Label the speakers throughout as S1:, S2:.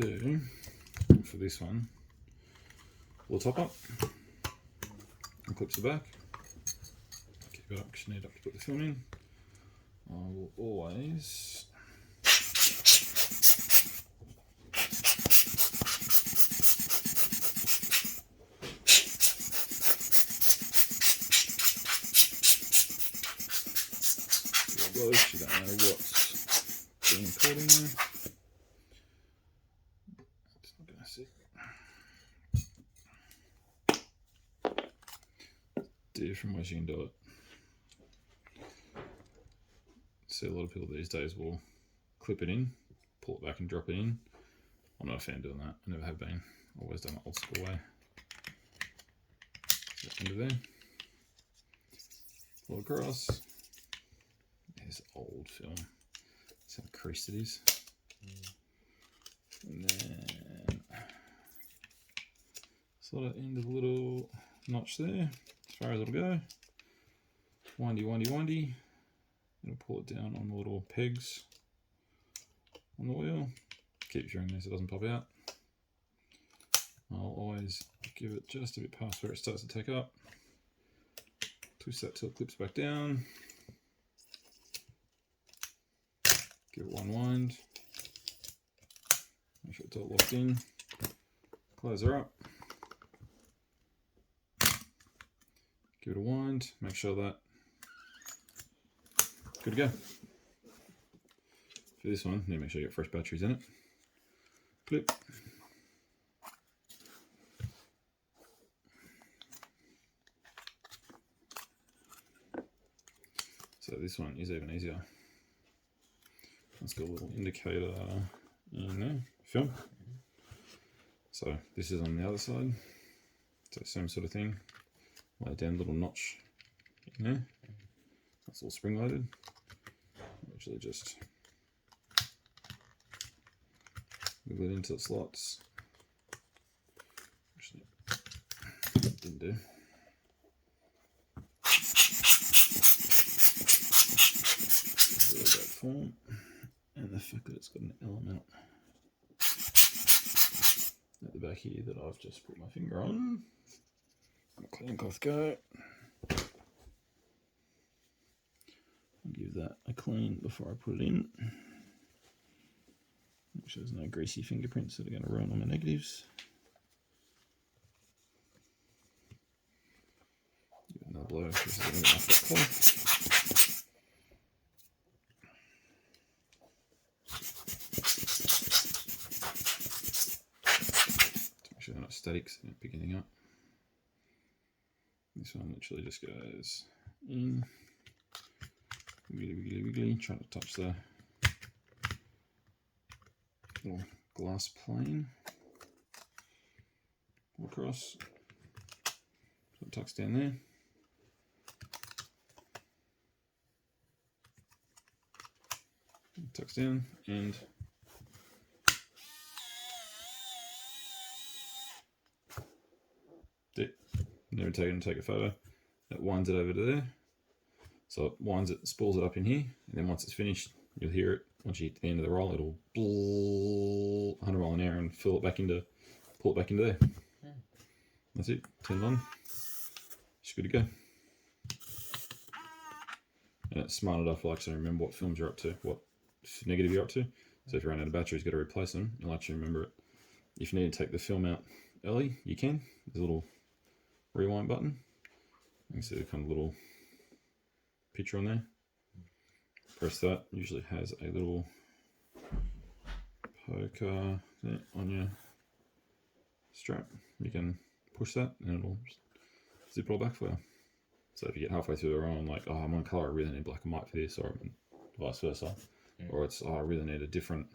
S1: do for this one, pull the top up and clips the back. Keep it up because you need to put the film in. I will always you don't know what's being caught in there. It's not going to sit. Different ways you can do it. See, a lot of people these days will clip it in, pull it back and drop it in. I'm not a fan of doing that. I never have been. Always done it old school way. So into there. Pull across. There's old film. See how creased it is. And then slot it into the little notch there, as far as it'll go. Windy, windy, windy. It'll pull it down on the little pegs on the wheel. Keep sure this so it doesn't pop out. I'll always give it just a bit past where it starts to take up. Twist that till it clips back down. Give it one wind. Make sure it's all locked in. Close her up. Give it a wind. Make sure that good to go. For this one, you need to make sure you get fresh batteries in it. Clip. So this one is even easier. It's got a little indicator in there, film. So this is on the other side. So same sort of thing. Lay down a little notch in there. That's all spring loaded. Actually just wiggle it into the slots. Actually didn't do. Really great form. And the fact that it's got an element at the back here that I've just put my finger on. Clean cloth go. I'll give that a clean before I put it in. Make sure there's no greasy fingerprints that are going to ruin all my negatives. Give it another blow. This is going to get off that cloth. Static, so not pick anything up. This one literally just goes in, wiggly, wiggly, wiggly, trying to touch the little glass plane. Pull across, so it tucks down there. It tucks down and never take a photo. It winds it over to there. So it winds it, spools it up in here, and then once it's finished, you'll hear it. Once you hit the end of the roll, it'll 100 mile an hour and pull it back into there. That's it. Turn it on. It's good to go. And it's smart enough, like, so remember what films you're up to, what negative you're up to. So if you run out of batteries, you've got to replace them. You'll actually remember it. If you need to take the film out early, you can. There's a little rewind button. You can see the kind of little picture on there. Press that. Usually has a little poker on your strap. You can push that and it'll zip it all back for you. So if you get halfway through the roll and like, oh, I'm on colour, I really need black and white for this, or vice versa. Or it's, oh, I really need a different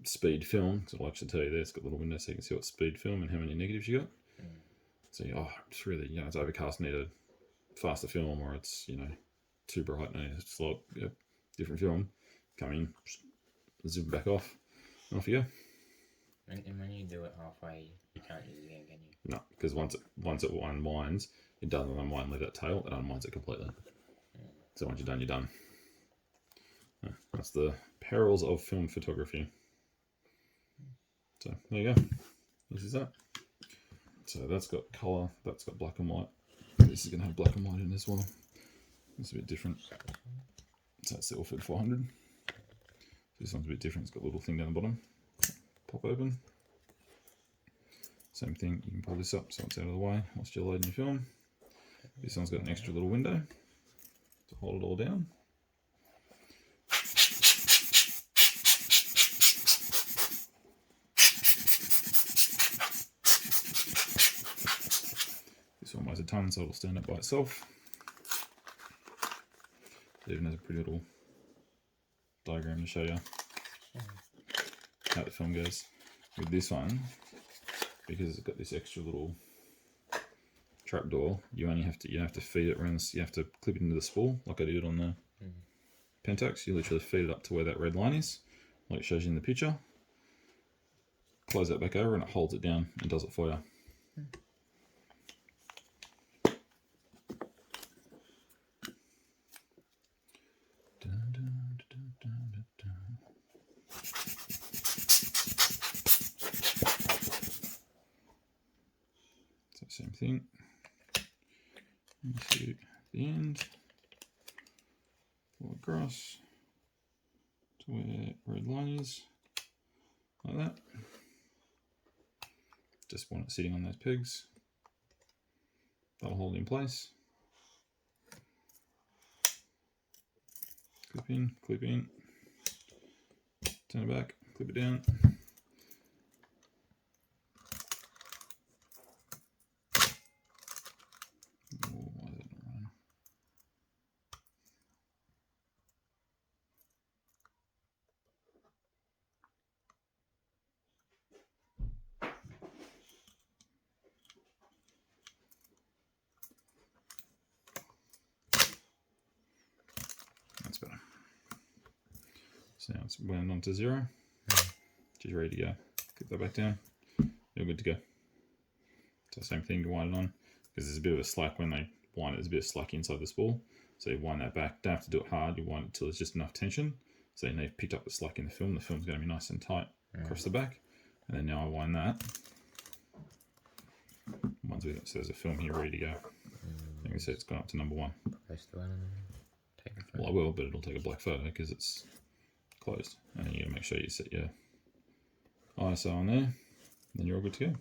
S1: speed film. So I'll actually tell you there, it's got a little window so you can see what speed film and how many negatives you got. So, oh, it's really, it's overcast, need a faster film, or it's, too bright, need a slow, different film. Come in, zip back off, and off you go.
S2: And when you do it halfway, you can't use it again, can you?
S1: No, because once it unwinds, it doesn't unwind, leave that tail, it unwinds it completely. So once you're done, you're done. That's the perils of film photography. So there you go. This is that. So that's got colour, that's got black and white. This is going to have black and white in as well. It's a bit different. So that's the Orford 400. This one's a bit different. It's got a little thing down the bottom. Pop open. Same thing, you can pull this up so it's out of the way whilst you're loading your film. This one's got an extra little window to hold it all down. This one weighs a ton, so it'll stand up by itself. It even has a pretty little diagram to show you how the film goes. With this one, because it's got this extra little trapdoor, you have to feed it around. You have to clip it into the spool like I did on the Pentax. You literally feed it up to where that red line is, like it shows you in the picture. Close that back over, and it holds it down and does it for you. So same thing. Into the end, pull across to where red line is, like that. Just want it sitting on those pegs. That'll hold it in place. Clip in, turn it back, clip it down. Oh, why is it not running? That's better. So now it's wound onto 0. She's ready to go. Clip that back down. You're good to go. So same thing to wind it on, because there's a bit of a slack when they wind it. There's a bit of slack inside the spool. So you wind that back. Don't have to do it hard. You wind it till there's just enough tension. So then they've picked up the slack in the film. The film's going to be nice and tight across the back. And then now I wind that. So there's a film here ready to go. You can see it's gone up to number 1.
S2: Press the one and then take a photo.
S1: Well, I will, but it'll take a black photo because it's closed. And you got to make sure you set your ISO on there. Then you're all good to go.